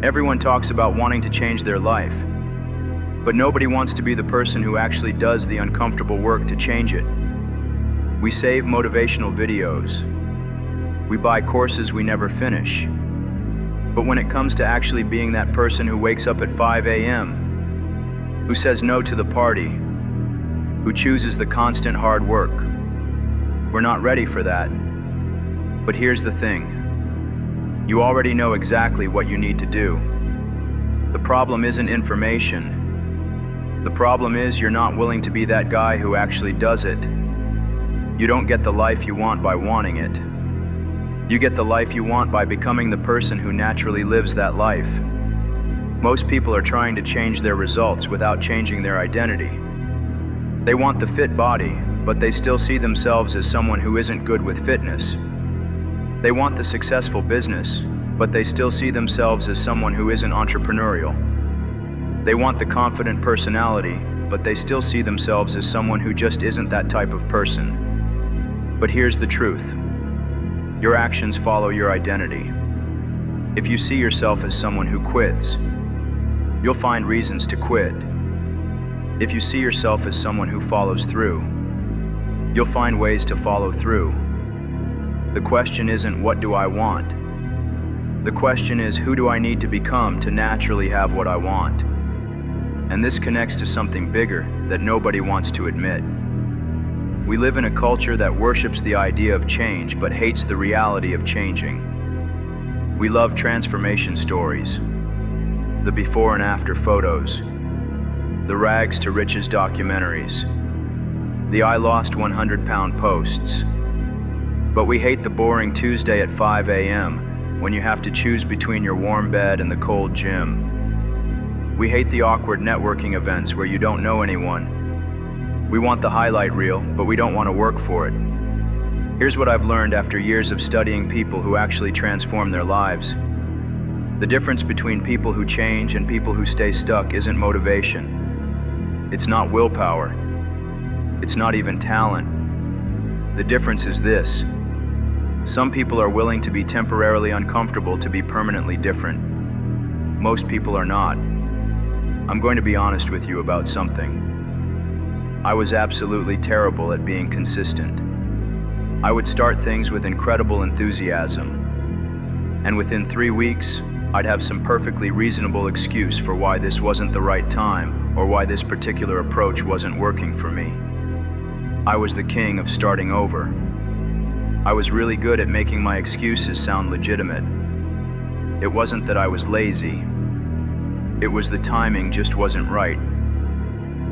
Everyone talks about wanting to change their life, but nobody wants to be the person who actually does the uncomfortable work to change it. We save motivational videos. We buy courses we never finish. But when it comes to actually being that person who wakes up at 5 a.m., who says no to the party, who chooses the constant hard work, we're not ready for that. But here's the thing. You already know exactly what you need to do. The problem isn't information. The problem is you're not willing to be that guy who actually does it. You don't get the life you want by wanting it. You get the life you want by becoming the person who naturally lives that life. Most people are trying to change their results without changing their identity. They want the fit body, but they still see themselves as someone who isn't good with fitness. They want the successful business, but they still see themselves as someone who isn't entrepreneurial. They want the confident personality, but they still see themselves as someone who just isn't that type of person. But here's the truth. Your actions follow your identity. If you see yourself as someone who quits, you'll find reasons to quit. If you see yourself as someone who follows through, you'll find ways to follow through. The question isn't what do I want? The question is who do I need to become to naturally have what I want? And this connects to something bigger that nobody wants to admit. We live in a culture that worships the idea of change but hates the reality of changing. We love transformation stories, the before and after photos, the rags to riches documentaries, the I lost 100-pound posts. But we hate the boring Tuesday at 5 a.m. when you have to choose between your warm bed and the cold gym. We hate the awkward networking events where you don't know anyone. We want the highlight reel, but we don't want to work for it. Here's what I've learned after years of studying people who actually transform their lives. The difference between people who change and people who stay stuck isn't motivation. It's not willpower. It's not even talent. The difference is this. Some people are willing to be temporarily uncomfortable to be permanently different. Most people are not. I'm going to be honest with you about something. I was absolutely terrible at being consistent. I would start things with incredible enthusiasm, and within 3 weeks, I'd have some perfectly reasonable excuse for why this wasn't the right time or why this particular approach wasn't working for me. I was the king of starting over. I was really good at making my excuses sound legitimate. It wasn't that I was lazy. It was the timing just wasn't right.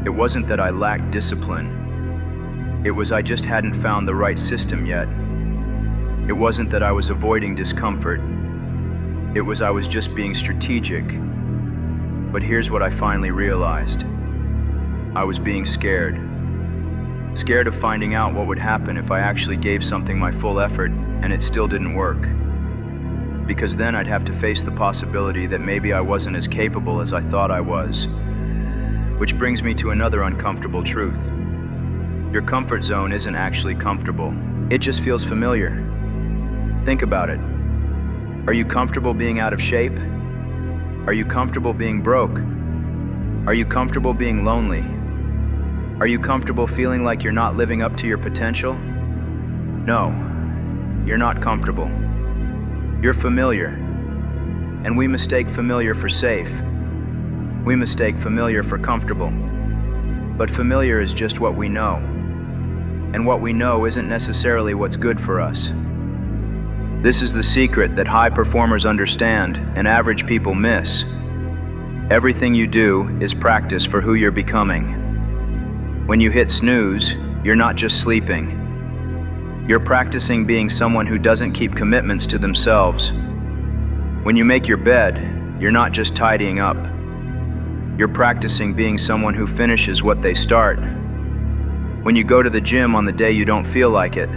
It wasn't that I lacked discipline. It was I just hadn't found the right system yet. It wasn't that I was avoiding discomfort. It was I was just being strategic. But here's what I finally realized. I was being scared. Scared of finding out what would happen if I actually gave something my full effort and it still didn't work. Because then I'd have to face the possibility that maybe I wasn't as capable as I thought I was. Which brings me to another uncomfortable truth. Your comfort zone isn't actually comfortable. It just feels familiar. Think about it. Are you comfortable being out of shape? Are you comfortable being broke? Are you comfortable being lonely? Are you comfortable feeling like you're not living up to your potential? No, you're not comfortable. You're familiar. And we mistake familiar for safe. We mistake familiar for comfortable. But familiar is just what we know. And what we know isn't necessarily what's good for us. This is the secret that high performers understand and average people miss. Everything you do is practice for who you're becoming. When you hit snooze, you're not just sleeping. You're practicing being someone who doesn't keep commitments to themselves. When you make your bed, you're not just tidying up. You're practicing being someone who finishes what they start. When you go to the gym on the day you don't feel like it,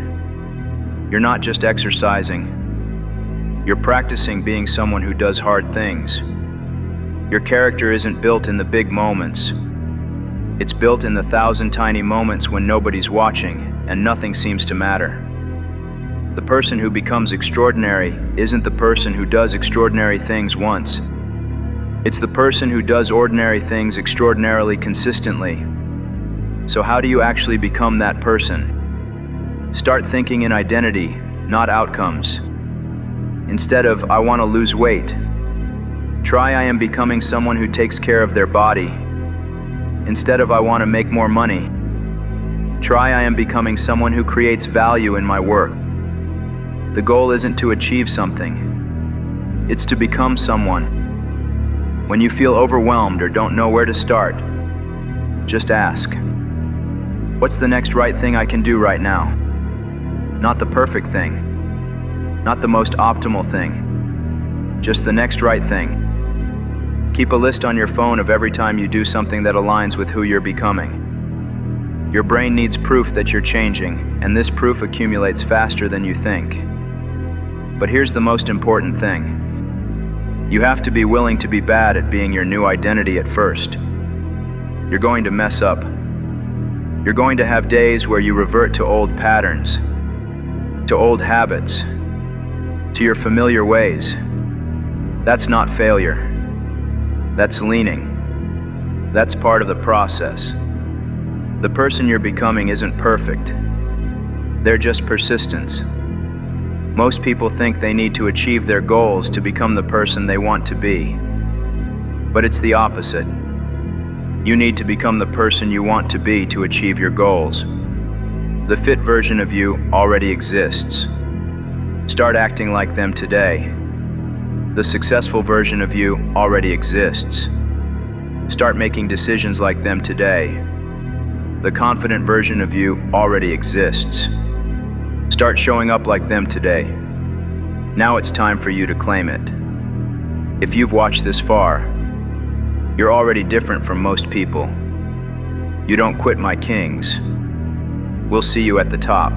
you're not just exercising. You're practicing being someone who does hard things. Your character isn't built in the big moments. It's built in the 1,000 tiny moments when nobody's watching and nothing seems to matter. The person who becomes extraordinary isn't the person who does extraordinary things once. It's the person who does ordinary things extraordinarily consistently. So how do you actually become that person? Start thinking in identity, not outcomes. Instead of, I want to lose weight, try I am becoming someone who takes care of their body. Instead of, I want to make more money, try I am becoming someone who creates value in my work. The goal isn't to achieve something, it's to become someone. When you feel overwhelmed or don't know where to start, just ask, what's the next right thing I can do right now? Not the perfect thing, not the most optimal thing, just the next right thing. Keep a list on your phone of every time you do something that aligns with who you're becoming. Your brain needs proof that you're changing, and this proof accumulates faster than you think. But here's the most important thing. You have to be willing to be bad at being your new identity at first. You're going to mess up. You're going to have days where you revert to old patterns, to old habits, to your familiar ways. That's not failure. That's leaning. That's part of the process. The person you're becoming isn't perfect. They're just persistence. Most people think they need to achieve their goals to become the person they want to be. But it's the opposite. You need to become the person you want to be to achieve your goals. The fit version of you already exists. Start acting like them today. The successful version of you already exists. Start making decisions like them today. The confident version of you already exists. Start showing up like them today. Now it's time for you to claim it. If you've watched this far, you're already different from most people. You don't quit, my kings. We'll see you at the top.